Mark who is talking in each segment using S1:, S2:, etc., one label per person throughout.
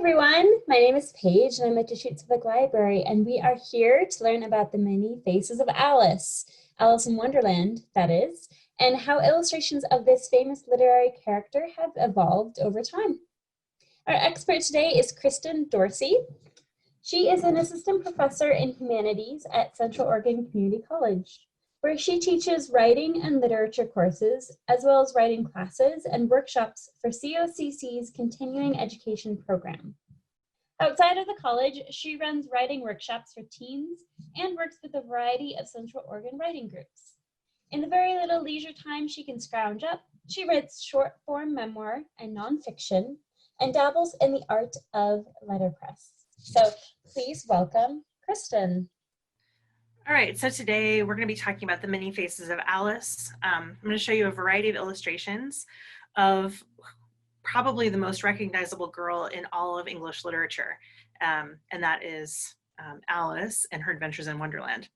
S1: everyone, my name is Paige and I'm at Deschutes Public Library, and we are here to learn about the many faces of Alice, Alice in Wonderland, that is, and how illustrations of this famous literary character have evolved over time. Our expert today is Kristen Dorsey. She is an assistant professor in humanities at Central Oregon Community College, where she teaches writing and literature courses, as well as writing classes and workshops for COCC's continuing education program. Outside of the college, she runs writing workshops for teens and works with a variety of Central Oregon writing groups. In the very little leisure time she can scrounge up, she writes short-form memoir and nonfiction and dabbles in the art of letterpress. So please welcome Kristen.
S2: All right, so today we're going to be talking about the many faces of Alice. I'm going to show you a variety of illustrations of probably the most recognizable girl in all of English literature, and that is Alice and her adventures in Wonderland.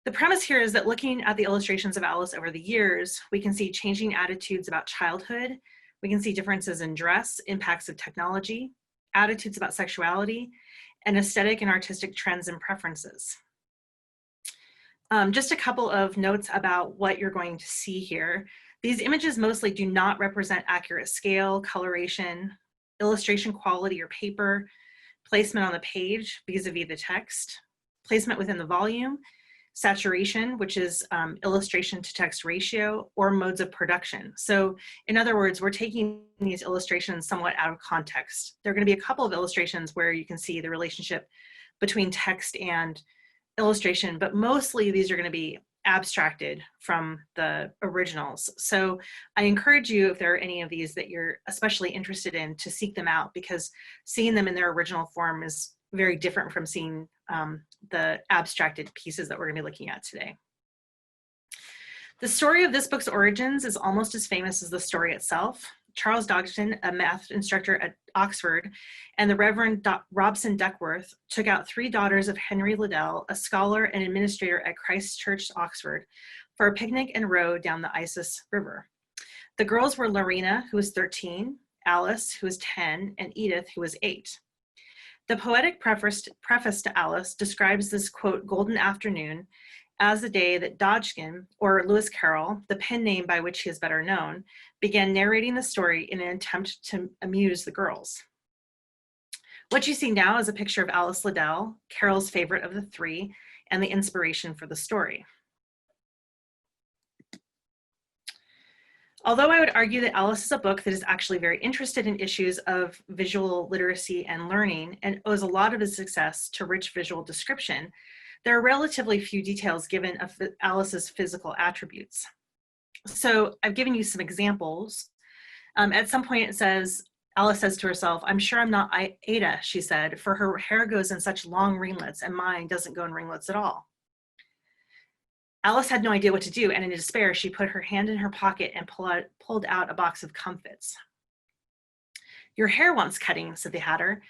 S2: The premise here is that looking at the illustrations of Alice over the years, we can see changing attitudes about childhood, we can see differences in dress, impacts of technology, attitudes about sexuality, and aesthetic and artistic trends and preferences. Just a couple of notes about what you're going to see here. These images mostly do not represent accurate scale, coloration, illustration quality or paper, placement on the page vis-a-vis the text, placement within the volume, saturation, which is illustration to text ratio, or modes of production. So in other words, we're taking these illustrations somewhat out of context. There are going to be a couple of illustrations where you can see the relationship between text and illustration, but mostly these are going to be abstracted from the originals. So I encourage you, if there are any of these that you're especially interested in, to seek them out, because seeing them in their original form is very different from seeing the abstracted pieces that we're going to be looking at today. The story of this book's origins is almost as famous as the story itself. Charles Dodgson, a math instructor at Oxford, and the Reverend Robson Duckworth took out 3 daughters of Henry Liddell, a scholar and administrator at Christ Church, Oxford, for a picnic and row down the Isis River. The girls were Lorena, who was 13, Alice, who was 10, and Edith, who was 8. The poetic preface to Alice describes this, quote, golden afternoon as the day that Dodgson, or Lewis Carroll, the pen name by which he is better known, began narrating the story in an attempt to amuse the girls. What you see now is a picture of Alice Liddell, Carroll's favorite of the 3, and the inspiration for the story. Although I would argue that Alice is a book that is actually very interested in issues of visual literacy and learning, and owes a lot of its success to rich visual description, there are relatively few details given of Alice's physical attributes. So I've given you some examples. At some point it says, Alice says to herself, "I'm sure I'm not Ada," she said, "for her hair goes in such long ringlets and mine doesn't go in ringlets at all." Alice had no idea what to do, and in despair, she put her hand in her pocket and pulled out a box of comfits. "Your hair wants cutting," said the Hatter.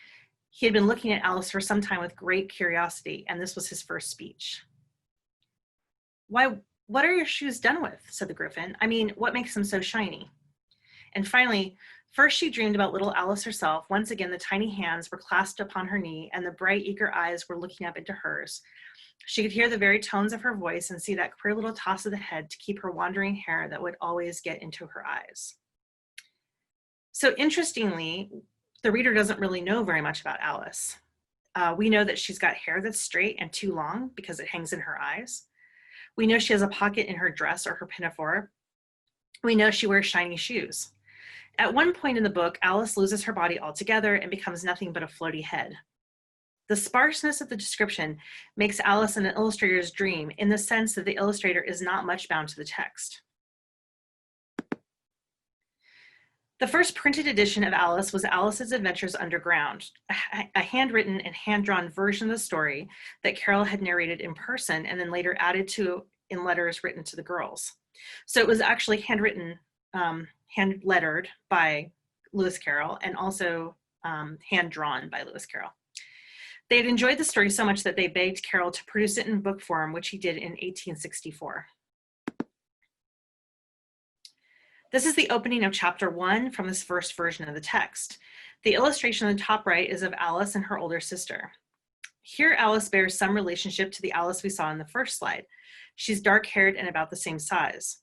S2: He had been looking at Alice for some time with great curiosity, and this was his first speech. "Why, what are your shoes done with?" said the Gryphon. "I mean, what makes them so shiny?" And finally, first she dreamed about little Alice herself. Once again, the tiny hands were clasped upon her knee, and the bright, eager eyes were looking up into hers. She could hear the very tones of her voice and see that queer little toss of the head to keep her wandering hair that would always get into her eyes. So interestingly, the reader doesn't really know very much about Alice. We know that she's got hair that's straight and too long because it hangs in her eyes. We know she has a pocket in her dress or her pinafore. We know she wears shiny shoes. At one point in the book, Alice loses her body altogether and becomes nothing but a floaty head. The sparseness of the description makes Alice an illustrator's dream in the sense that the illustrator is not much bound to the text. The first printed edition of Alice was Alice's Adventures Underground, a handwritten and hand-drawn version of the story that Carroll had narrated in person and then later added to in letters written to the girls. So it was actually handwritten, hand-lettered by Lewis Carroll, and also hand-drawn by Lewis Carroll. They had enjoyed the story so much that they begged Carroll to produce it in book form, which he did in 1864. This is the opening of chapter 1 from this first version of the text. The illustration on the top right is of Alice and her older sister. Here, Alice bears some relationship to the Alice we saw in the first slide. She's dark-haired and about the same size.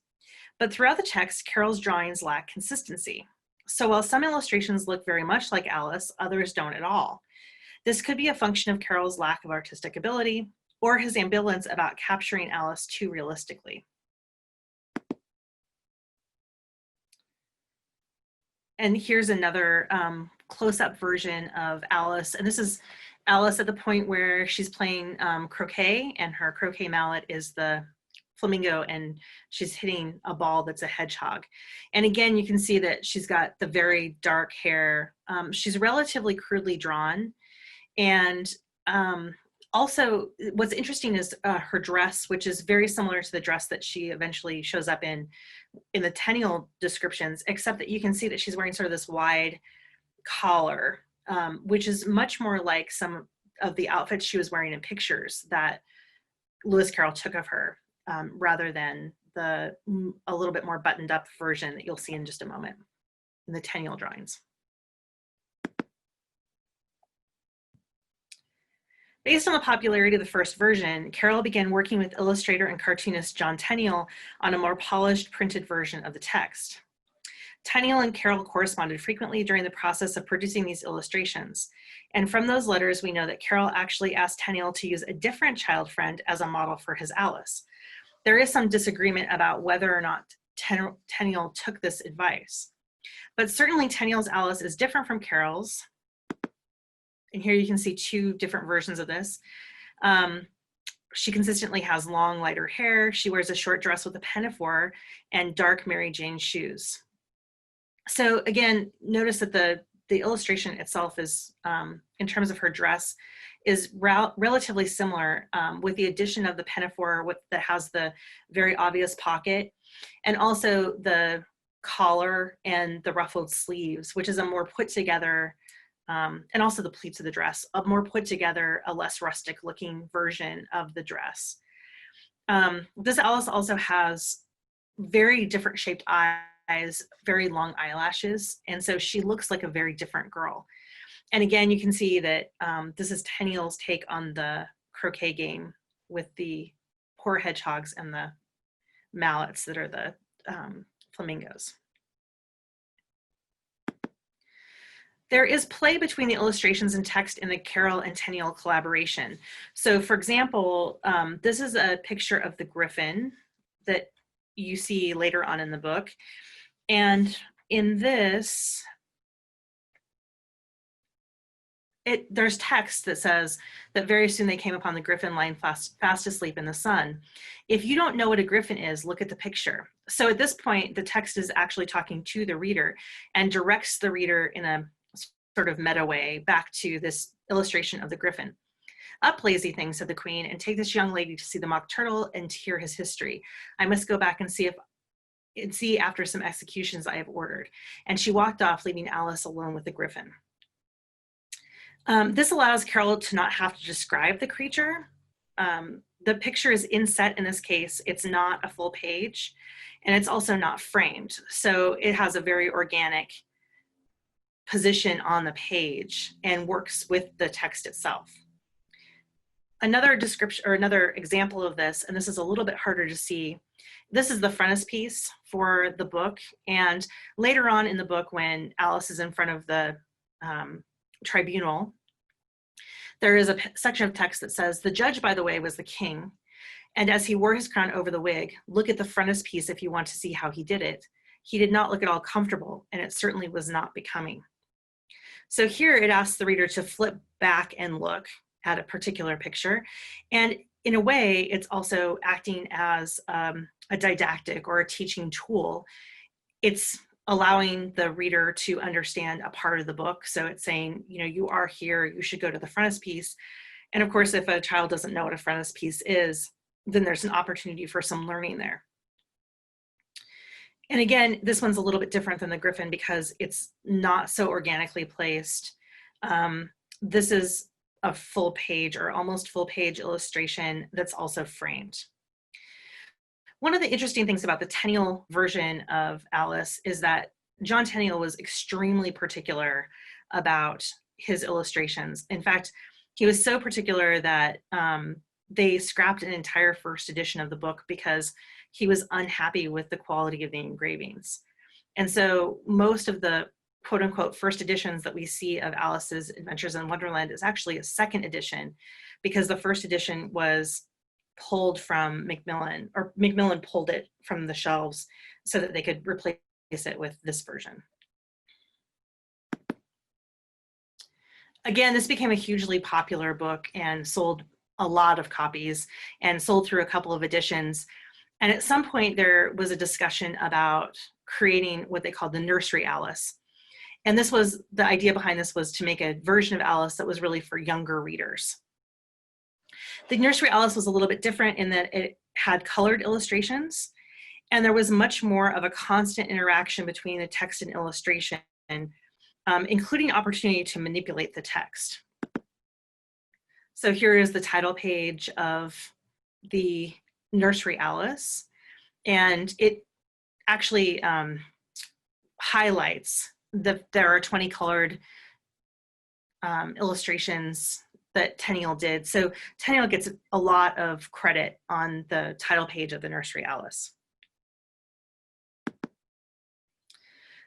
S2: But throughout the text, Carol's drawings lack consistency. So while some illustrations look very much like Alice, others don't at all. This could be a function of Carol's lack of artistic ability or his ambivalence about capturing Alice too realistically. And here's another close-up version of Alice. And this is Alice at the point where she's playing croquet, and her croquet mallet is the flamingo, and she's hitting a ball that's a hedgehog. And again, you can see that she's got the very dark hair. She's relatively crudely drawn. And also, what's interesting is her dress, which is very similar to the dress that she eventually shows up in the Tenniel descriptions, except that you can see that she's wearing sort of this wide collar, which is much more like some of the outfits she was wearing in pictures that Lewis Carroll took of her, rather than a little bit more buttoned up version that you'll see in just a moment in the Tenniel drawings. Based on the popularity of the first version, Carroll began working with illustrator and cartoonist John Tenniel on a more polished printed version of the text. Tenniel and Carroll corresponded frequently during the process of producing these illustrations. And from those letters, we know that Carroll actually asked Tenniel to use a different child friend as a model for his Alice. There is some disagreement about whether or not Tenniel took this advice. But certainly Tenniel's Alice is different from Carroll's. And here you can see two different versions of this. She consistently has long, lighter hair. She wears a short dress with a pinafore and dark Mary Jane shoes. So again, notice that the illustration itself is, in terms of her dress, is relatively similar, with the addition of the pinafore that has the very obvious pocket, and also the collar and the ruffled sleeves, which is a more put together, and also the pleats of the dress, a more put together, a less rustic looking version of the dress. This Alice also has very different shaped eyes, very long eyelashes, and so she looks like a very different girl. And again, you can see that this is Tenniel's take on the croquet game with the poor hedgehogs and the mallets that are the flamingos. There is play between the illustrations and text in the Carroll and Tenniel collaboration. So for example, this is a picture of the griffin that you see later on in the book. And in this, there's text that says that very soon they came upon the griffin lying fast asleep in the sun. If you don't know what a griffin is, look at the picture. So at this point, the text is actually talking to the reader and directs the reader in a sort of meta way back to this illustration of the griffin. "Up, lazy thing," said the queen, "and take this young lady to see the mock turtle and to hear his history. I must go back and see after some executions I have ordered." And she walked off, leaving Alice alone with the griffin. This allows Carroll to not have to describe the creature. The picture is inset in this case. It's not a full page, and it's also not framed. So it has a very organic position on the page and works with the text itself. Another description or another example of this, and this is a little bit harder to see, this is the frontispiece for the book. And later on in the book, when Alice is in front of the tribunal, there is a section of text that says, "The judge, by the way, was the king. And as he wore his crown over the wig, look at the frontispiece if you want to see how he did it. He did not look at all comfortable, and it certainly was not becoming." So here it asks the reader to flip back and look at a particular picture. And in a way, it's also acting as a didactic or a teaching tool. It's allowing the reader to understand a part of the book. So it's saying, you know, you are here, you should go to the frontispiece. And of course, if a child doesn't know what a frontispiece is, then there's an opportunity for some learning there. And again, this one's a little bit different than the griffin because it's not so organically placed. This is a full page or almost full page illustration that's also framed. One of the interesting things about the Tenniel version of Alice is that John Tenniel was extremely particular about his illustrations. In fact, he was so particular that they scrapped an entire first edition of the book because he was unhappy with the quality of the engravings. And so most of the quote unquote first editions that we see of Alice's Adventures in Wonderland is actually a second edition, because the first edition was pulled from Macmillan, or Macmillan pulled it from the shelves so that they could replace it with this version. Again, this became a hugely popular book and sold a lot of copies and sold through a couple of editions. And at some point there was a discussion about creating what they called the Nursery Alice. And this was, the idea behind this was to make a version of Alice that was really for younger readers. The Nursery Alice was a little bit different in that it had colored illustrations, and there was much more of a constant interaction between the text and illustration, including opportunity to manipulate the text. So here is the title page of the Nursery Alice, and it actually highlights that there are 20 colored illustrations that Tenniel did. So Tenniel gets a lot of credit on the title page of the Nursery Alice.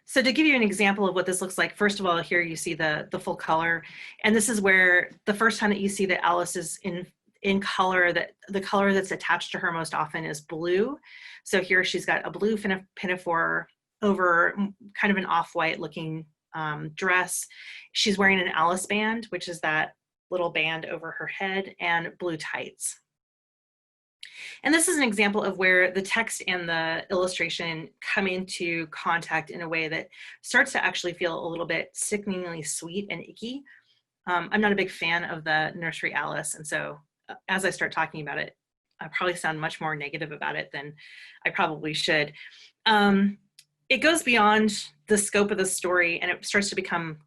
S2: So to give you an example of what this looks like, first of all, here you see the full color. And this is where the first time that you see that Alice is in color, that the color that's attached to her most often is blue. So here she's got a blue pinafore over kind of an off-white looking dress. She's wearing an Alice band, which is that little band over her head, and blue tights. And this is an example of where the text and the illustration come into contact in a way that starts to actually feel a little bit sickeningly sweet and icky. I'm not a big fan of the Nursery Alice, and so as I start talking about it, I probably sound much more negative about it than I probably should. It goes beyond the scope of the story, and it starts to become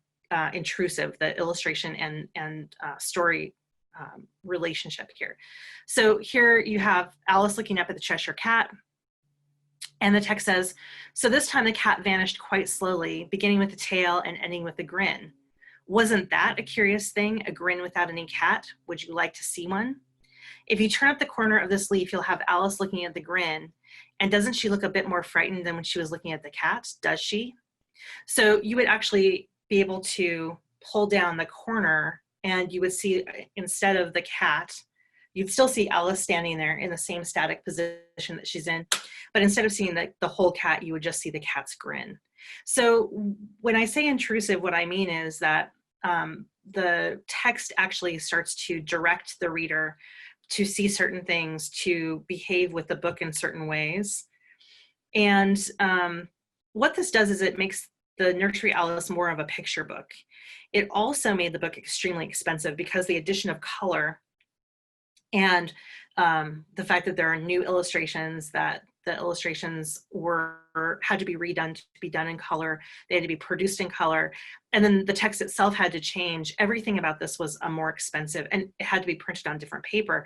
S2: intrusive, the illustration and story relationship here. So here you have Alice looking up at the Cheshire Cat, and the text says, "So this time the cat vanished quite slowly, beginning with the tail and ending with a grin. Wasn't that a curious thing, a grin without any cat? Would you like to see one? If you turn up the corner of this leaf, you'll have Alice looking at the grin. And doesn't she look a bit more frightened than when she was looking at the cat? Does she?" So you would actually be able to pull down the corner, and you would see, instead of the cat, you'd still see Alice standing there in the same static position that she's in, but instead of seeing the whole cat, you would just see the cat's grin. So when I say intrusive, what I mean is that the text actually starts to direct the reader to see certain things, to behave with the book in certain ways. And what this does is it makes the Nursery Alice more of a picture book. It also made the book extremely expensive because the addition of color and the fact that there are new illustrations, that the illustrations had to be redone to be done in color, they had to be produced in color, and then the text itself had to change. Everything about this was a more expensive, and it had to be printed on different paper.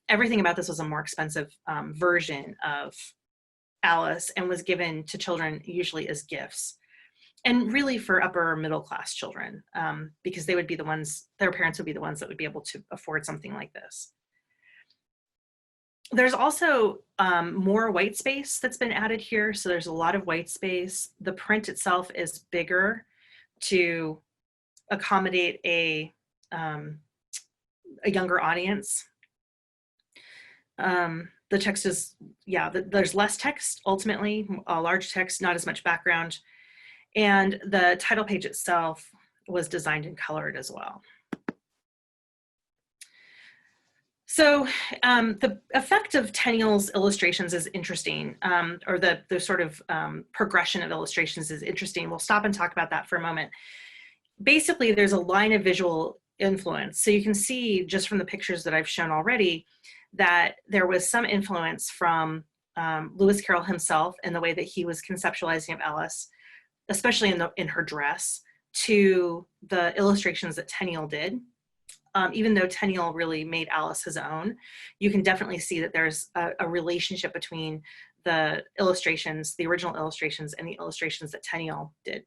S2: Everything about this was a more expensive version of Alice, and was given to children usually as gifts, and really for upper middle class children, because they would be the ones, their parents would be the ones that would be able to afford something like this. There's also more white space that's been added here. So there's a lot of white space. The print itself is bigger to accommodate a younger audience. The text is, there's less text, ultimately, a large text, not as much background. And the title page itself was designed and colored as well. So the effect of Tenniel's illustrations is interesting, or the sort of progression of illustrations is interesting. We'll stop and talk about that for a moment. Basically, there's a line of visual influence. So you can see just from the pictures that I've shown already that there was some influence from Lewis Carroll himself in the way that he was conceptualizing of Alice, especially in her dress, to the illustrations that Tenniel did. even though Tenniel really made Alice his own, you can definitely see that there's a relationship between the illustrations, the original illustrations, and the illustrations that Tenniel did.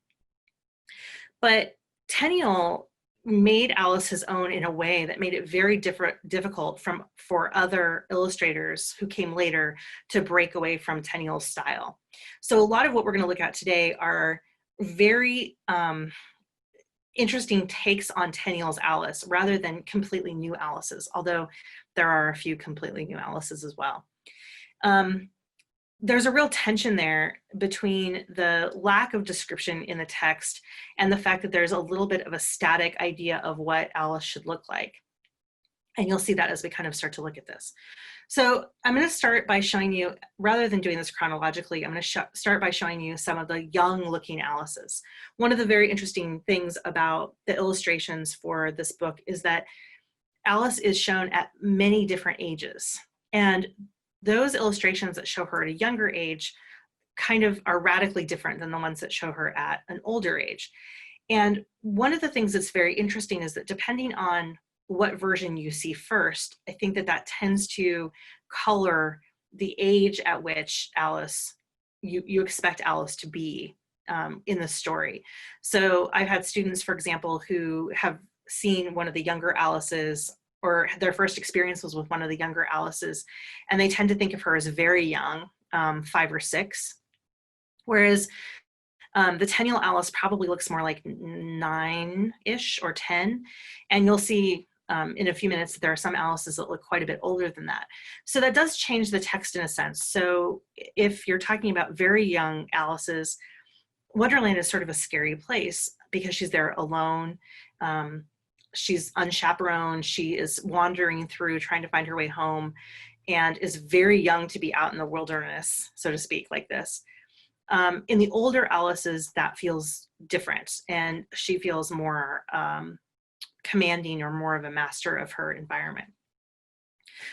S2: But Tenniel made Alice his own in a way that made it very difficult for other illustrators who came later to break away from Tenniel's style. So a lot of what we're going to look at today are very interesting takes on Tenniel's Alice rather than completely new Alices, although there are a few completely new Alices as well. There's a real tension there between the lack of description in the text and the fact that there's a little bit of a static idea of what Alice should look like. And you'll see that as we kind of start to look at this. So I'm going to start by showing you, rather than doing this chronologically, I'm going to start by showing you some of the young looking Alices. One of the very interesting things about the illustrations for this book is that Alice is shown at many different ages. And those illustrations that show her at a younger age kind of are radically different than the ones that show her at an older age. And one of the things that's very interesting is that depending on what version you see first, I think that that tends to color the age at which Alice, you expect Alice to be in the story. So I've had students, for example, who have seen one of the younger Alices, or their first experience was with one of the younger Alices, and they tend to think of her as very young, 5 or 6, whereas the Tenniel Alice probably looks more like 9-ish or 10, and you'll see in a few minutes that there are some Alices that look quite a bit older than that. So that does change the text in a sense. So if you're talking about very young Alices, Wonderland is sort of a scary place because she's there alone. She's unchaperoned, she is wandering through trying to find her way home, and is very young to be out in the wilderness, so to speak, like this. In the older Alices, that feels different, and she feels more commanding or more of a master of her environment.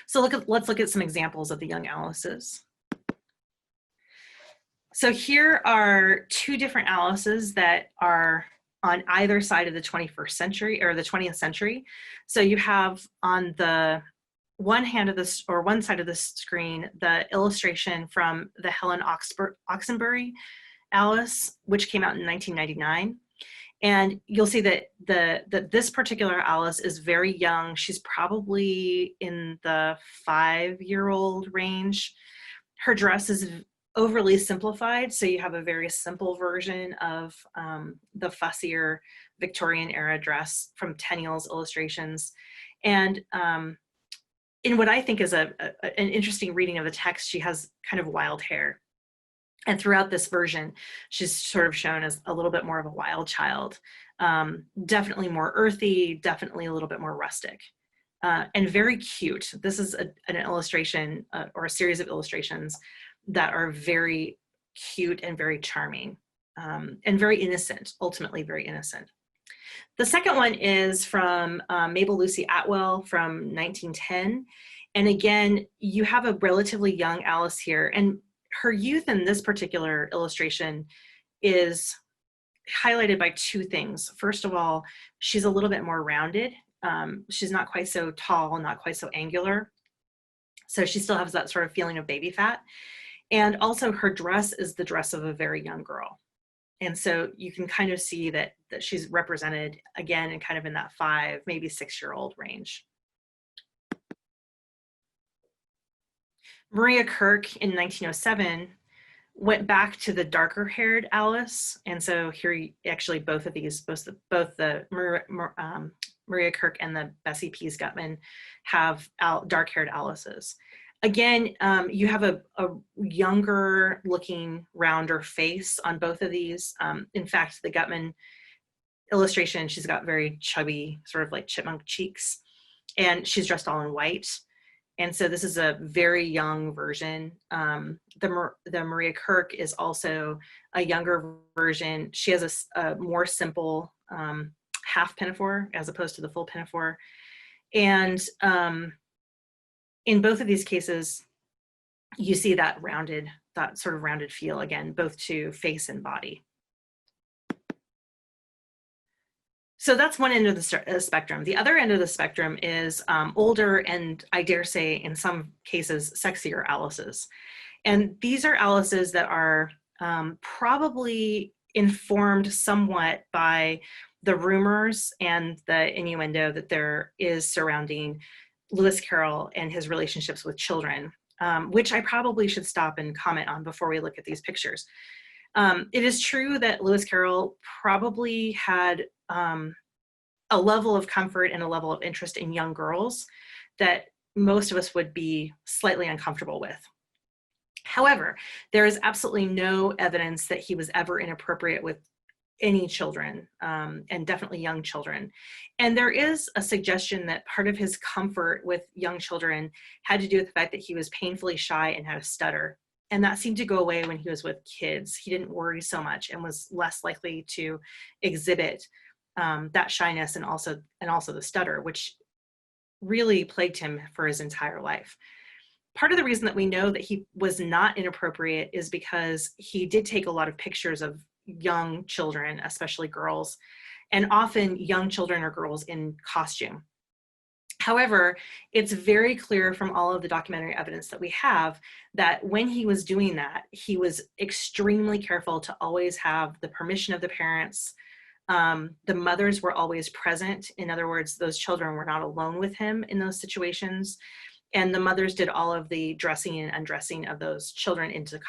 S2: So let's look at some examples of the young Alices. So here are 2 different Alices that are on either side of the 21st century or the 20th century. So you have on the one hand of this, or one side of the screen, the illustration from the Helen Oxenbury Alice, which came out in 1999. And you'll see that this particular Alice is very young. She's probably in the 5-year-old range. Her dress is overly simplified, so you have a very simple version of the fussier Victorian era dress from Tenniel's illustrations. And in what I think is an interesting reading of the text, she has kind of wild hair. And throughout this version, she's sort of shown as a little bit more of a wild child, definitely more earthy, definitely a little bit more rustic. And very cute. This is an illustration or a series of illustrations that are very cute and very charming and very innocent, ultimately very innocent. The second one is from Mabel Lucy Atwell from 1910. And again, you have a relatively young Alice here, and her youth in this particular illustration is highlighted by 2 things. First of all, she's a little bit more rounded. She's not quite so tall, not quite so angular. So she still has that sort of feeling of baby fat. And also her dress is the dress of a very young girl. And so you can kind of see that she's represented again and kind of in that 5, maybe 6-year-old range. Maria Kirk in 1907 went back to the darker haired Alice. And so here, actually both of these, both the Maria Kirk and the Bessie Pease Gutman have dark haired Alices. Again, you have a younger looking, rounder face on both of these. In fact, the Gutman illustration, she's got very chubby, sort of like chipmunk cheeks, and she's dressed all in white. And so this is a very young version. The Maria Kirk is also a younger version. She has a more simple half pinafore as opposed to the full pinafore. And in both of these cases, you see that sort of rounded feel again, both to face and body. So that's one end of the spectrum. The other end of the spectrum is older and, I dare say, in some cases, sexier Alices. And these are Alices that are probably informed somewhat by the rumors and the innuendo that there is surrounding Lewis Carroll and his relationships with children, which I probably should stop and comment on before we look at these pictures. It is true that Lewis Carroll probably had a level of comfort and a level of interest in young girls that most of us would be slightly uncomfortable with. However, there is absolutely no evidence that he was ever inappropriate with any children, and definitely young children. And there is a suggestion that part of his comfort with young children had to do with the fact that he was painfully shy and had a stutter. And that seemed to go away when he was with kids. He didn't worry so much and was less likely to exhibit that shyness and also the stutter, which really plagued him for his entire life. Part of the reason that we know that he was not inappropriate is because he did take a lot of pictures of young children, especially girls, and often young children or girls in costume. However, it's very clear from all of the documentary evidence that we have that when he was doing that, he was extremely careful to always have the permission of the parents. The mothers were always present. In other words, those children were not alone with him in those situations. And the mothers did all of the dressing and undressing of those children into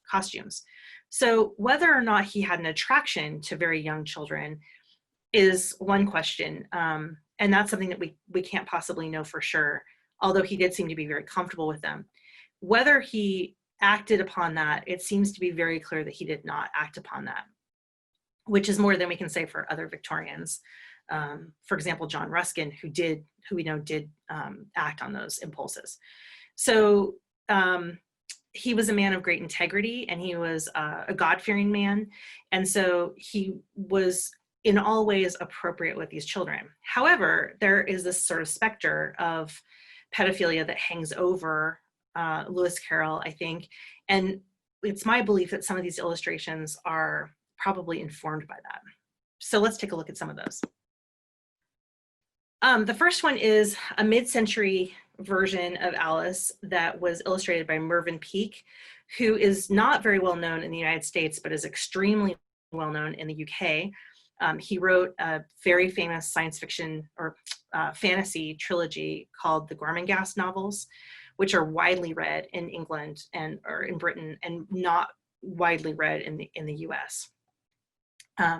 S2: costumes. So whether or not he had an attraction to very young children is one question. And that's something that we can't possibly know for sure, although he did seem to be very comfortable with them. Whether he acted upon that, it seems to be very clear that he did not act upon that, which is more than we can say for other Victorians. For example, John Ruskin, who we know did act on those impulses. So he was a man of great integrity, and he was a God-fearing man. And so he was in all ways appropriate with these children. However, there is this sort of specter of pedophilia that hangs over Lewis Carroll, I think. And it's my belief that some of these illustrations are probably informed by that. So let's take a look at some of those. The first one is a mid-century version of Alice that was illustrated by Mervyn Peake, who is not very well known in the United States, but is extremely well known in the UK. He wrote a very famous science fiction or fantasy trilogy called the Gormenghast novels, which are widely read in England or in Britain, and not widely read in the US.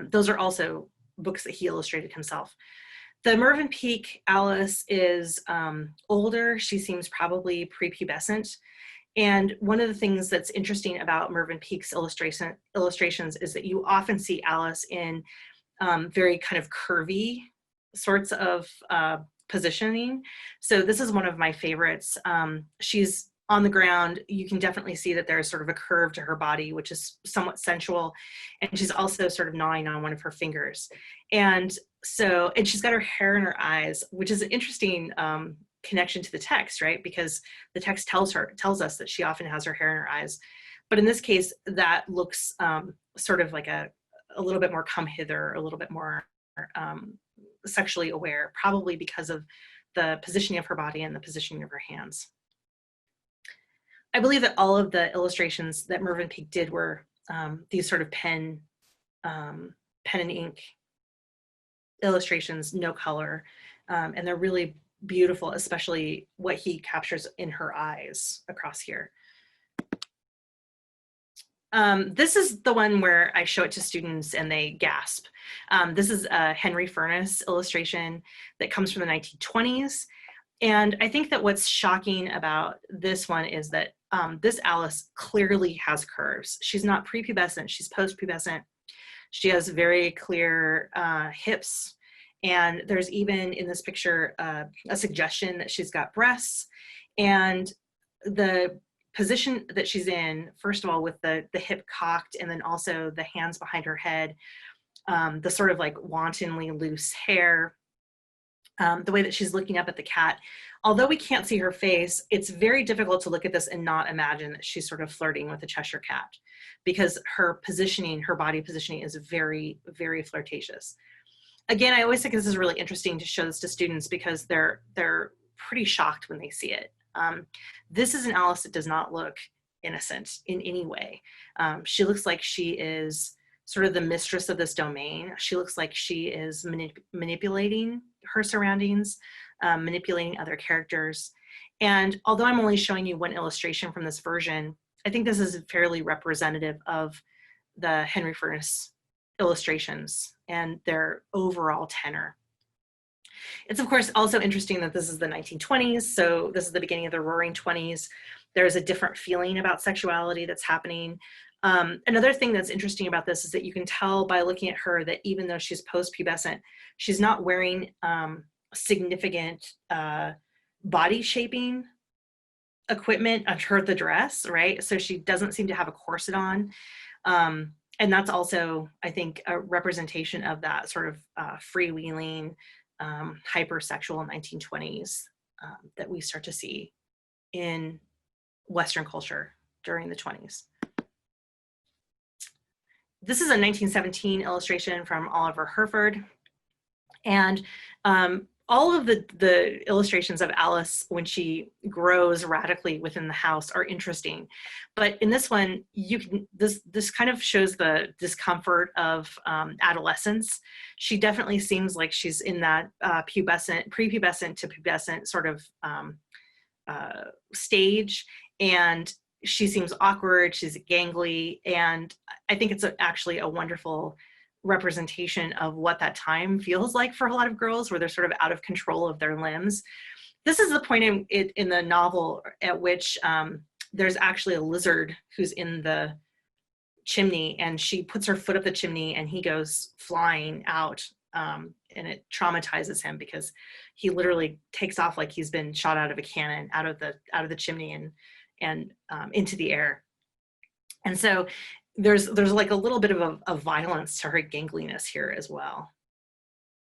S2: Those are also books that he illustrated himself. The Mervyn Peake Alice is older. She seems probably prepubescent. And one of the things that's interesting about Mervyn Peake's illustrations is that you often see Alice in very kind of curvy sorts of positioning. So this is one of my favorites. She's on the ground. You can definitely see that there's sort of a curve to her body, which is somewhat sensual. And she's also sort of gnawing on one of her fingers. And she's got her hair in her eyes, which is an interesting connection to the text, right? Because the text tells us that she often has her hair in her eyes. But in this case, that looks sort of like a little bit more come hither, a little bit more sexually aware, probably because of the positioning of her body and the positioning of her hands. I believe that all of the illustrations that Mervyn Peake did were these sort of pen and ink illustrations, no color, and they're really beautiful, especially what he captures in her eyes across here. This is the one where I show it to students and they gasp. This is a Henry Furness illustration that comes from the 1920s. And I think that what's shocking about this one is that this Alice clearly has curves. She's not prepubescent, she's post-pubescent. She has very clear hips. And there's even in this picture a suggestion that she's got breasts. And the position that she's in, first of all, with the hip cocked and then also the hands behind her head, the sort of like wantonly loose hair, the way that she's looking up at the cat. Although we can't see her face, it's very difficult to look at this and not imagine that she's sort of flirting with the Cheshire Cat, because her positioning, her body positioning is very, very flirtatious. Again, I always think this is really interesting to show this to students because they're pretty shocked when they see it. This is an Alice that does not look innocent in any way. She looks like she is sort of the mistress of this domain. She looks like she is manipulating her surroundings, manipulating other characters. And although I'm only showing you one illustration from this version, I think this is fairly representative of the Henry Furness illustrations and their overall tenor. It's of course also interesting that this is the 1920s, so this is the beginning of the Roaring 20s. There's a different feeling about sexuality that's happening. Another thing that's interesting about this is that you can tell by looking at her that even though she's post-pubescent, she's not wearing significant body shaping equipment under the dress, right? So she doesn't seem to have a corset on. And that's also, I think, a representation of that sort of freewheeling, hypersexual 1920s that we start to see in Western culture during the 20s. This is a 1917 illustration from Oliver Herford. And all of the illustrations of Alice when she grows radically within the house are interesting. But in this one, this kind of shows the discomfort of adolescence. She definitely seems like she's in that prepubescent to pubescent sort of stage. And she seems awkward, she's gangly. And I think it's actually a wonderful representation of what that time feels like for a lot of girls, where they're sort of out of control of their limbs. This is the point in the novel at which there's actually a lizard who's in the chimney, and she puts her foot up the chimney and he goes flying out, and it traumatizes him because he literally takes off like he's been shot out of a cannon out of the chimney and into the air. And so there's like a little bit of a violence to her gangliness here as well,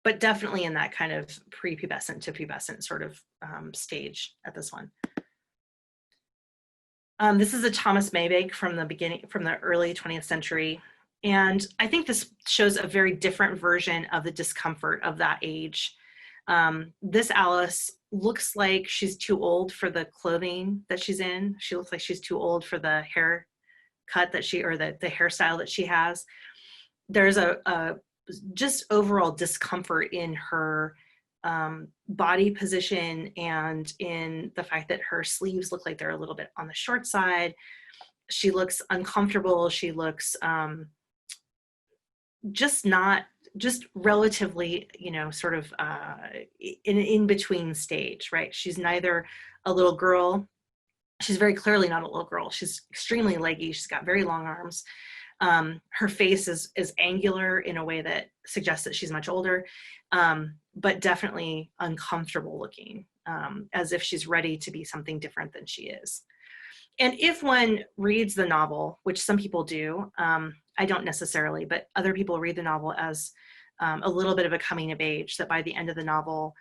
S2: but definitely in that kind of prepubescent to pubescent sort of stage at this one. This is a Thomas Maybank from the early 20th century. And I think this shows a very different version of the discomfort of that age. This Alice looks like she's too old for the clothing that she's in. She looks like she's too old for the hair cut that the hairstyle that she has. There's a just overall discomfort in her body position and in the fact that her sleeves look like they're a little bit on the short side. She looks uncomfortable. She looks just relatively, sort of in between stage, right? She's neither a little girl. She's very clearly not a little girl. She's extremely leggy. She's got very long arms. Her face is angular in a way that suggests that she's much older, but definitely uncomfortable looking, as if she's ready to be something different than she is. And if one reads the novel, which some people do, I don't necessarily, but other people read the novel as a little bit of a coming of age, that by the end of the novel,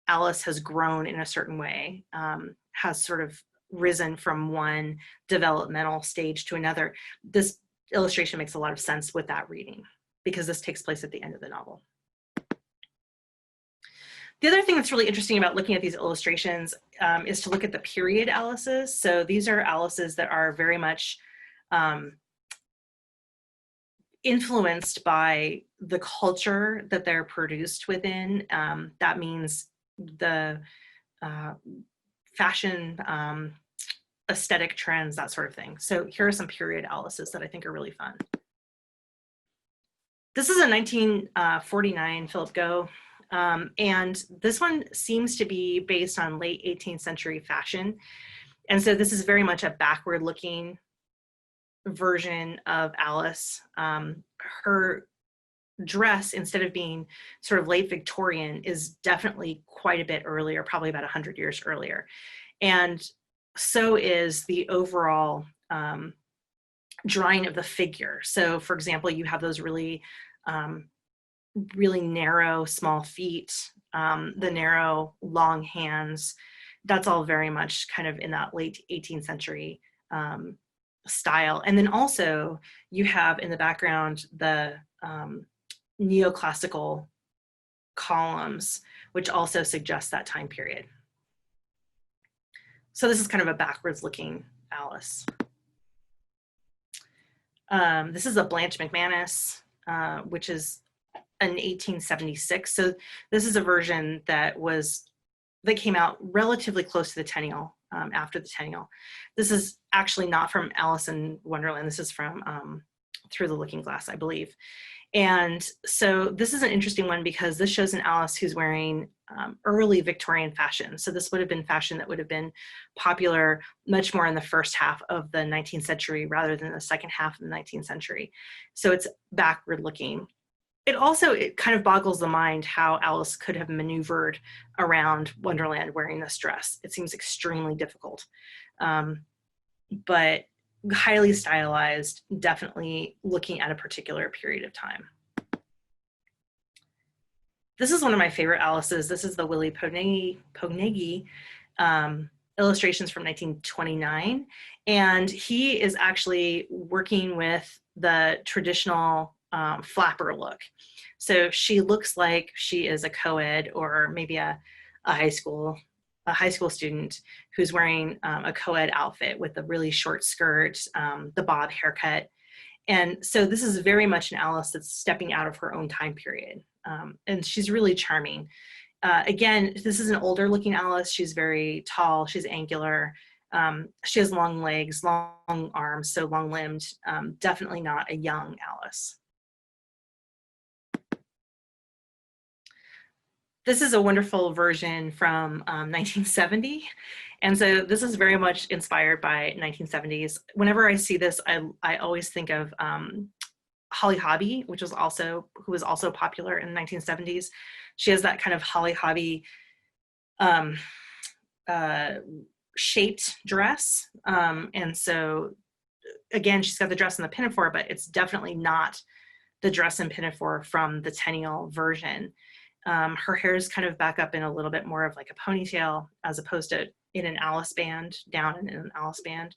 S2: Alice has grown in a certain way, has sort of risen from one developmental stage to another. This illustration makes a lot of sense with that reading because this takes place at the end of the novel. The other thing that's really interesting about looking at these illustrations is to look at the period Alices. So these are Alices that are very much influenced by the culture that they're produced within. That means the fashion, aesthetic trends, that sort of thing. So here are some period Alices that I think are really fun. This is a 1949 Philip Gough, and this one seems to be based on late 18th century fashion. And so this is very much a backward looking version of Alice. Her dress, instead of being sort of late Victorian, is definitely quite a bit earlier, probably about 100 years earlier. And so is the overall drawing of the figure. So for example, you have those really narrow, small feet, the narrow, long hands. That's all very much kind of in that late 18th century style. And then also you have in the background the neoclassical columns, which also suggests that time period. So this is kind of a backwards looking Alice. This is a Blanche McManus, which is an 1876. So this is a version that came out relatively close to the Tenniel, after the Tenniel. This is actually not from Alice in Wonderland. This is from Through the Looking Glass, I believe. And so this is an interesting one because this shows an Alice who's wearing early Victorian fashion. So this would have been fashion that would have been popular much more in the first half of the 19th century rather than the second half of the 19th century. So it's backward looking. It kind of boggles the mind how Alice could have maneuvered around Wonderland wearing this dress. It seems extremely difficult, but highly stylized, definitely looking at a particular period of time. This is one of my favorite Alices. This is the Willie Pognegi illustrations from 1929. And he is actually working with the traditional flapper look. So she looks like she is a co-ed or maybe a high school student who's wearing a co-ed outfit with a really short skirt, the bob haircut. And so this is very much an Alice that's stepping out of her own time period. And she's really charming. Again, this is an older looking Alice. She's very tall, she's angular. She has long legs, long arms, so long limbed, definitely not a young Alice. This is a wonderful version from 1970. And so this is very much inspired by 1970s. Whenever I see this, I always think of Holly Hobbie, who was also popular in the 1970s. She has that kind of Holly Hobbie shaped dress. And so again, she's got the dress and the pinafore, but it's definitely not the dress and pinafore from the Tenniel version. Her hair is kind of back up in a little bit more of like a ponytail as opposed to in an Alice band, down in an Alice band.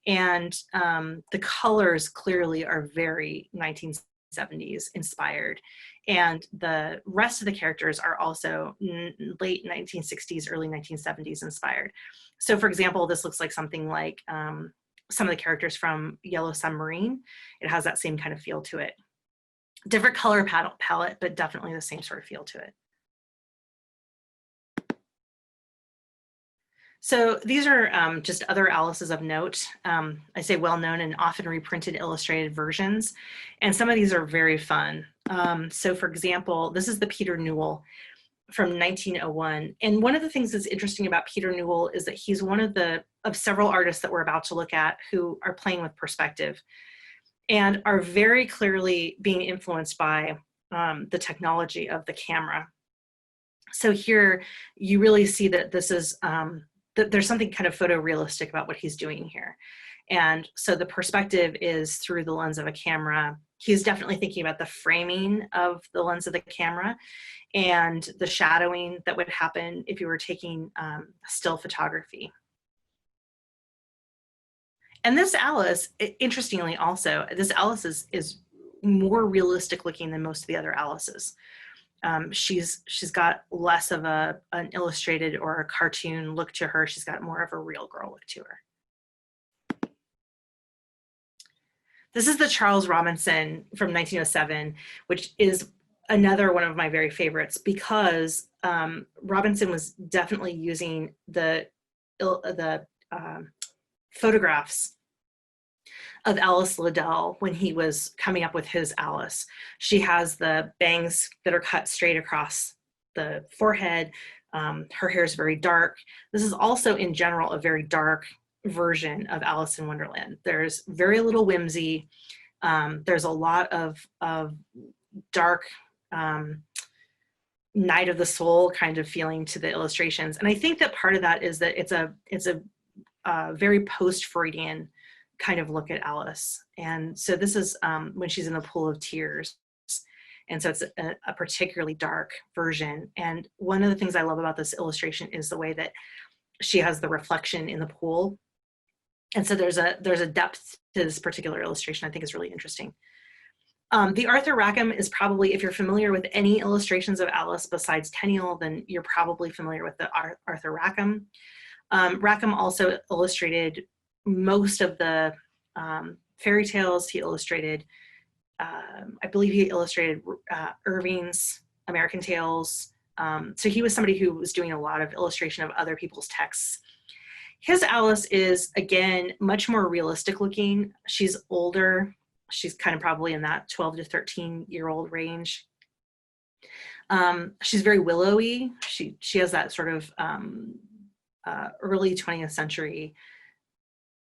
S2: And the colors clearly are very 1970s inspired. And the rest of the characters are also late 1960s, early 1970s inspired. So for example, this looks like something like some of the characters from Yellow Submarine. It has that same kind of feel to it. Different color palette, but definitely the same sort of feel to it. So these are just other Alices of note. I say well-known and often reprinted illustrated versions. And some of these are very fun. So for example, this is the Peter Newell from 1901. And one of the things that's interesting about Peter Newell is that he's one of several artists that we're about to look at who are playing with perspective and are very clearly being influenced by the technology of the camera. So here you really see that this is, that there's something kind of photorealistic about what he's doing here. And so the perspective is through the lens of a camera. He's definitely thinking about the framing of the lens of the camera and the shadowing that would happen if you were taking still photography. And this Alice, interestingly also, this Alice is more realistic looking than most of the other Alices. She's got less of an illustrated or a cartoon look to her. She's got more of a real girl look to her. This is the Charles Robinson from 1907, which is another one of my very favorites because Robinson was definitely using the photographs of Alice Liddell when he was coming up with his Alice. She has the bangs that are cut straight across the forehead. Her hair is very dark. This is also in general a very dark version of Alice in Wonderland. There's very little whimsy. There's a lot of dark night of the soul kind of feeling to the illustrations. And I think that part of that is that it's a very post-Freudian kind of look at Alice. And so this is when she's in the pool of tears. And so it's a particularly dark version. And one of the things I love about this illustration is the way that she has the reflection in the pool. And so there's a depth to this particular illustration I think is really interesting. The Arthur Rackham is probably, if you're familiar with any illustrations of Alice besides Tenniel, then you're probably familiar with the Arthur Rackham. Rackham also illustrated most of the fairy tales. He illustrated, I believe he illustrated Irving's American Tales. So he was somebody who was doing a lot of illustration of other people's texts. His Alice is, again, much more realistic looking. She's older. She's kind of probably in that 12 to 13-year-old range. She's very willowy. She has that sort of early 20th century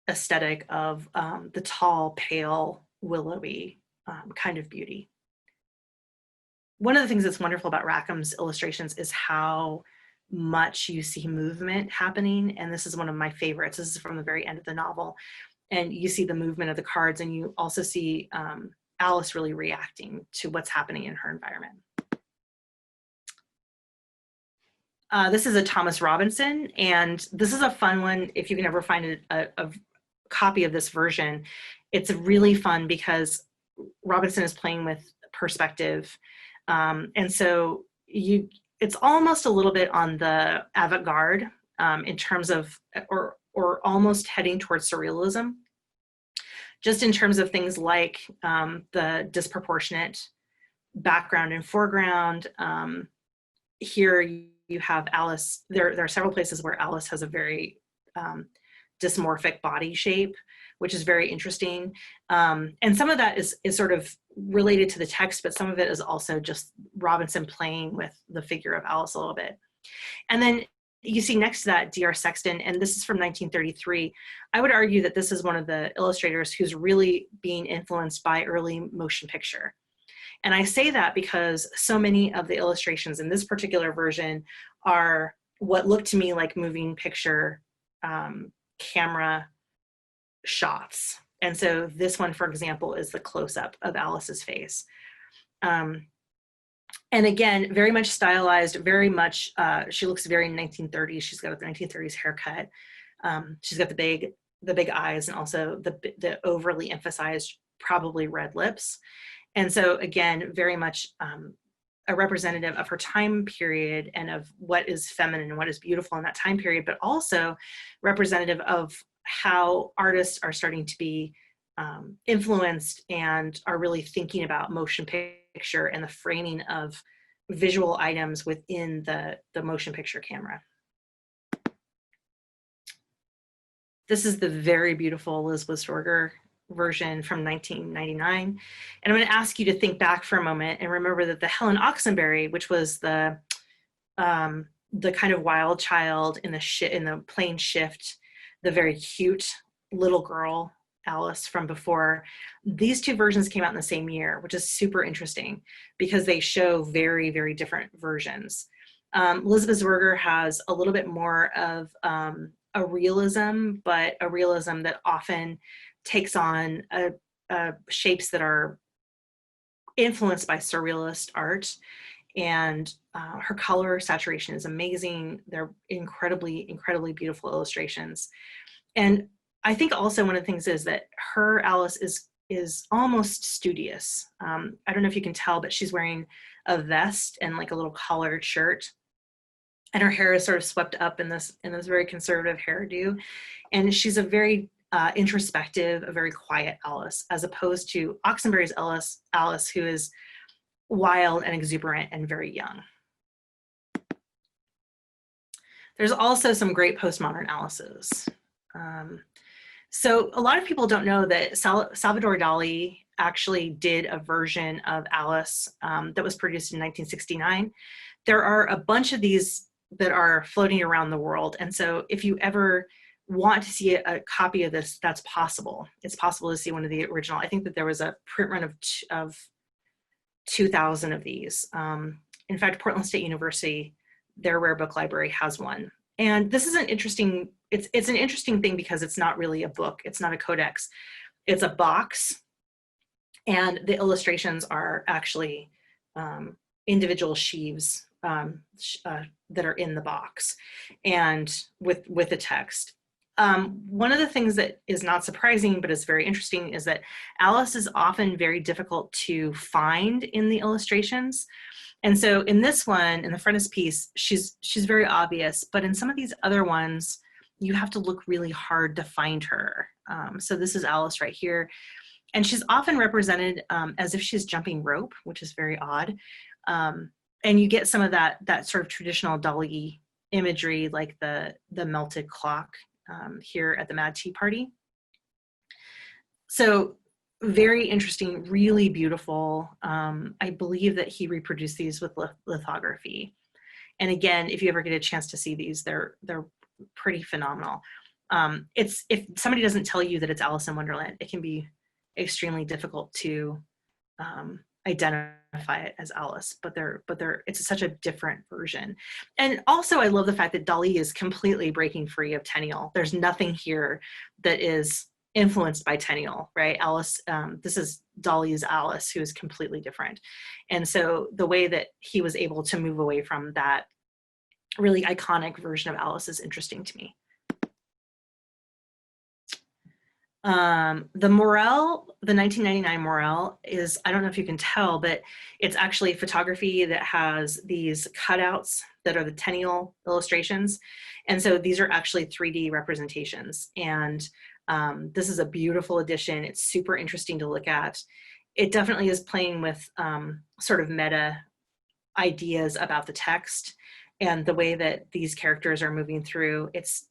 S2: aesthetic of the tall, pale, willowy kind of beauty. One of the things that's wonderful about Rackham's illustrations is how much you see movement happening, and this is one of my favorites. This is from the very end of the novel, and you see the movement of the cards, and you also see Alice really reacting to what's happening in her environment. This is a Thomas Robinson, and this is a fun one if you can ever find a copy of this version. It's really fun because Robinson is playing with perspective, and so it's almost a little bit on the avant-garde in terms of, or almost heading towards surrealism, just in terms of things like the disproportionate background and foreground. Here you have Alice, there are several places where Alice has a very dysmorphic body shape, which is very interesting. And some of that is sort of related to the text, but some of it is also just Robinson playing with the figure of Alice a little bit. And then you see next to that D.R. Sexton, and this is from 1933. I would argue that this is one of the illustrators who's really being influenced by early motion picture. And I say that because so many of the illustrations in this particular version are what look to me like moving picture camera shots. And so this one, for example, is the close-up of Alice's face. And again, very much stylized, very much, she looks very 1930s. She's got a 1930s haircut. She's got the big eyes, and also the overly emphasized, probably red lips. And so again, very much a representative of her time period and of what is feminine and what is beautiful in that time period, but also representative of how artists are starting to be influenced and are really thinking about motion picture and the framing of visual items within the motion picture camera. This is the very beautiful Elizabeth Serger version from 1999. And I'm going to ask you to think back for a moment and remember that the Helen Oxenbury, which was the kind of wild child in the plane shift, the very cute little girl Alice from before, these two versions came out in the same year, which is super interesting because they show very, very different versions. Elizabeth Serger has a little bit more of a realism, but a realism that often takes on shapes that are influenced by surrealist art. And her color saturation is amazing. They're incredibly, incredibly beautiful illustrations. And I think also one of the things is that her Alice is almost studious. I don't know if you can tell, but she's wearing a vest and like a little collared shirt. And her hair is sort of swept up in this very conservative hairdo. And she's a very introspective, a very quiet Alice, as opposed to Oxenbury's Alice, who is wild and exuberant and very young. There's also some great postmodern Alices. So a lot of people don't know that Salvador Dali actually did a version of Alice that was produced in 1969. There are a bunch of these that are floating around the world. And so if you ever want to see a copy of this, that's possible. It's possible to see one of the original. I think that there was a print run of 2,000 of these. In fact, Portland State University, their rare book library has one. And this is an interesting, it's an interesting thing because it's not really a book. It's not a codex. It's a box. And the illustrations are actually individual sheaves that are in the box and with the text. one of the things that is not surprising, but is very interesting, is that Alice is often very difficult to find in the illustrations. And so in this one, in the Frontispiece, she's very obvious, but in some of these other ones, you have to look really hard to find her. So this is Alice right here. And she's often represented as if she's jumping rope, which is very odd. And you get some of that sort of traditional Dali imagery, like the melted clock here at the Mad Tea Party. So very interesting, really beautiful. I believe that he reproduced these with lithography. And again, if you ever get a chance to see these, they're pretty phenomenal. If somebody doesn't tell you that it's Alice in Wonderland, it can be extremely difficult to identify it as Alice, but it's such a different version. And also I love the fact that Dali is completely breaking free of Tenniel. There's nothing here that is influenced by Tenniel, right? Alice, this is Dali's Alice, who is completely different. And so the way that he was able to move away from that really iconic version of Alice is interesting to me. The Morel, the 1999 Morel is, I don't know if you can tell, but it's actually photography that has these cutouts that are the Tenniel illustrations. And so these are actually 3D representations. And this is a beautiful edition. It's super interesting to look at. It definitely is playing with sort of meta ideas about the text and the way that these characters are moving through. It's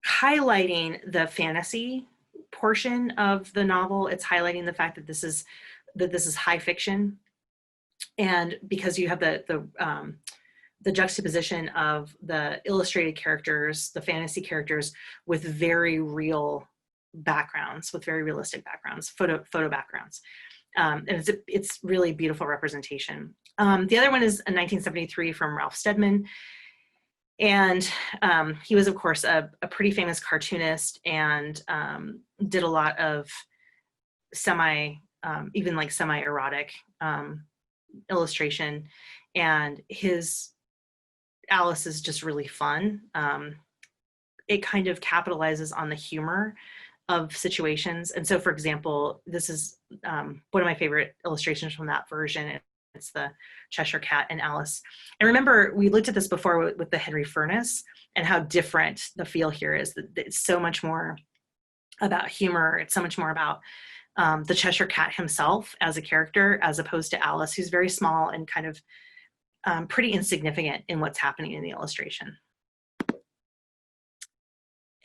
S2: highlighting the fantasy portion of the novel. It's highlighting the fact that this is high fiction, and because you have the juxtaposition of the illustrated characters, the fantasy characters, with very real backgrounds, with very realistic backgrounds, photo backgrounds. And it's really beautiful representation. The other one is a 1973 from Ralph Steadman. And he was, of course, a pretty famous cartoonist, and did a lot of even like semi-erotic illustration. And his Alice is just really fun. It kind of capitalizes on the humor of situations. And so, for example, this is one of my favorite illustrations from that version. It's the Cheshire Cat and Alice. And remember, we looked at this before with the Henry Furness, and how different the feel here is. That it's so much more about humor. It's so much more about the Cheshire Cat himself as a character, as opposed to Alice, who's very small and kind of pretty insignificant in what's happening in the illustration.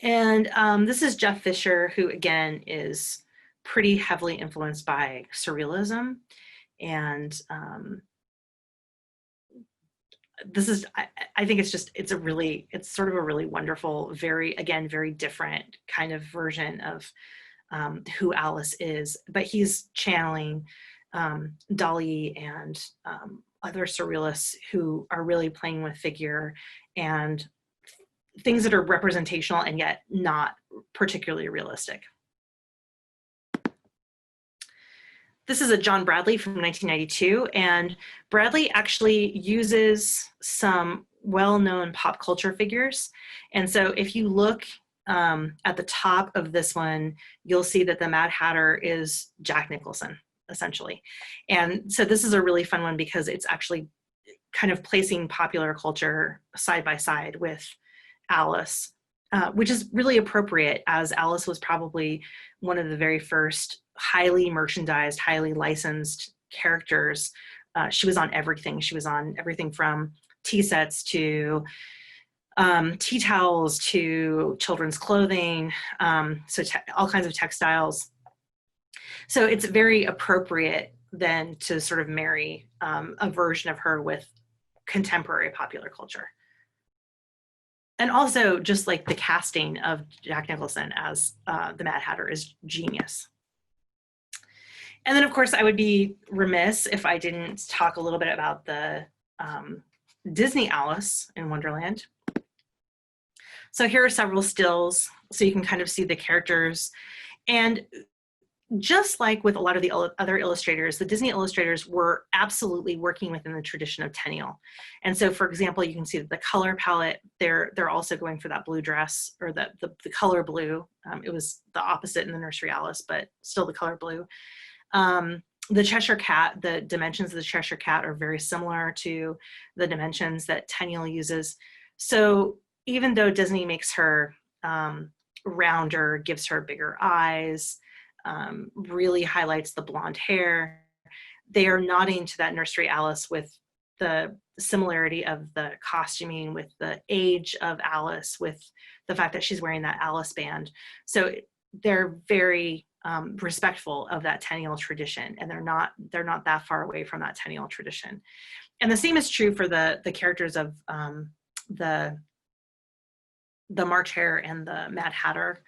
S2: And this is Jeff Fischer, who again is pretty heavily influenced by surrealism. And this is, I think it's sort of a really wonderful, very different kind of version of who Alice is, but he's channeling Dali and other surrealists who are really playing with figure and things that are representational and yet not particularly realistic. This is a John Bradley from 1992, and Bradley actually uses some well-known pop culture figures. And so if you look at the top of this one, you'll see that the Mad Hatter is Jack Nicholson, essentially. And so this is a really fun one because it's actually kind of placing popular culture side by side with Alice, which is really appropriate, as Alice was probably one of the very first highly merchandised, highly licensed characters. She was on everything. She was on everything from tea sets to tea towels to children's clothing, so all kinds of textiles. So it's very appropriate then to sort of marry a version of her with contemporary popular culture. And also just like the casting of Jack Nicholson as the Mad Hatter is genius. And then of course I would be remiss if I didn't talk a little bit about the Disney Alice in Wonderland. So here are several stills so you can kind of see the characters. And just like with a lot of the other illustrators, the Disney illustrators were absolutely working within the tradition of Tenniel. And so, for example, you can see that the color palette, they're also going for that blue dress, or the color blue. It was the opposite in the Nursery Alice, but still the color blue. The Cheshire Cat, the dimensions of the Cheshire Cat are very similar to the dimensions that Tenniel uses. So even though Disney makes her rounder, gives her bigger eyes, really highlights the blonde hair, they are nodding to that Nursery Alice with the similarity of the costuming, with the age of Alice, with the fact that she's wearing that Alice band. So they're very respectful of that Tenniel tradition, and they're not that far away from that Tenniel tradition. And the same is true for the characters of the March Hare and the Mad Hatter.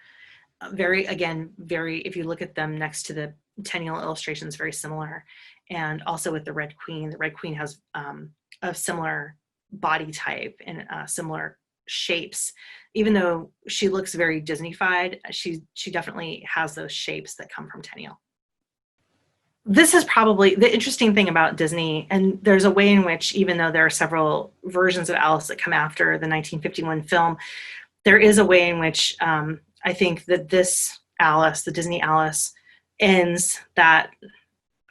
S2: Very, if you look at them next to the Tenniel illustrations, very similar. And also with the Red Queen has a similar body type and similar shapes. Even though she looks very Disney-fied, she definitely has those shapes that come from Tenniel. This is probably the interesting thing about Disney, and there's a way in which, even though there are several versions of Alice that come after the 1951 film, there is a way in which I think that this Alice, the Disney Alice, ends that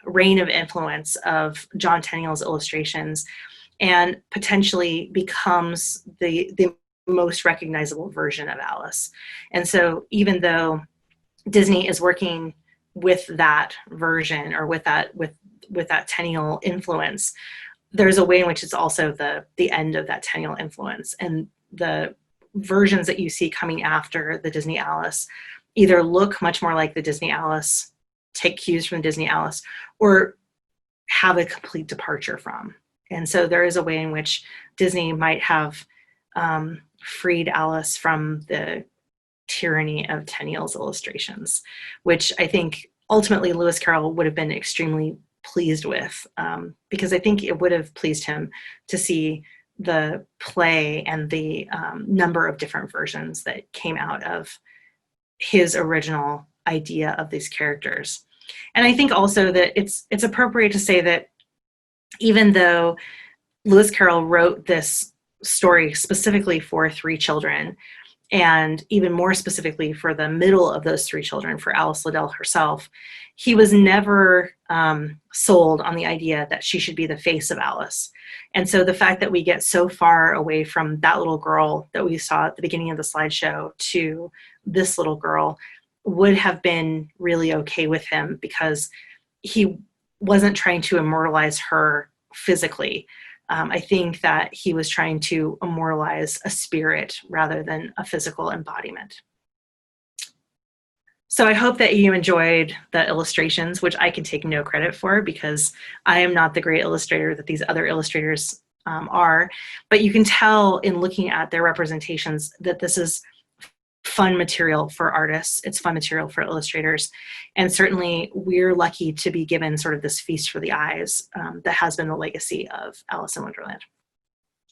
S2: reign of influence of John Tenniel's illustrations and potentially becomes the most recognizable version of Alice. And so even though Disney is working with that version, or with that Tenniel influence, there's a way in which it's also the end of that Tenniel influence. And the versions that you see coming after the Disney Alice either look much more like the Disney Alice, take cues from Disney Alice, or have a complete departure from. And so there is a way in which Disney might have freed Alice from the tyranny of Tenniel's illustrations, which I think ultimately Lewis Carroll would have been extremely pleased with, because I think it would have pleased him to see the play and the number of different versions that came out of his original idea of these characters. And I think also that it's appropriate to say that even though Lewis Carroll wrote this story specifically for 3 children, and even more specifically for the middle of those 3 children, for Alice Liddell herself, he was never sold on the idea that she should be the face of Alice. And so the fact that we get so far away from that little girl that we saw at the beginning of the slideshow to this little girl would have been really okay with him, because he wasn't trying to immortalize her physically. I think that he was trying to immortalize a spirit rather than a physical embodiment. So I hope that you enjoyed the illustrations, which I can take no credit for, because I am not the great illustrator that these other illustrators are. But you can tell in looking at their representations that this is fun material for artists. It's fun material for illustrators. And certainly we're lucky to be given sort of this feast for the eyes that has been the legacy of Alice in Wonderland.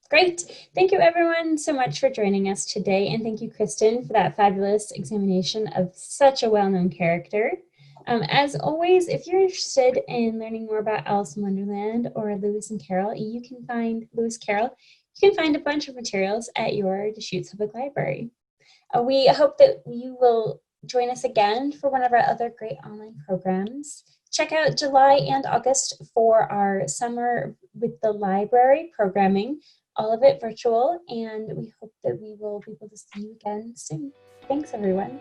S1: Great. Thank you everyone so much for joining us today. And thank you, Kristen, for that fabulous examination of such a well-known character. As always, if you're interested in learning more about Alice in Wonderland or Lewis and Carroll, you can find a bunch of materials at your Deschutes Public Library. We hope that you will join us again for one of our other great online programs. Check out July and August for our Summer with the Library programming, all of it virtual, and we hope that we will be able to see you again soon. Thanks, everyone.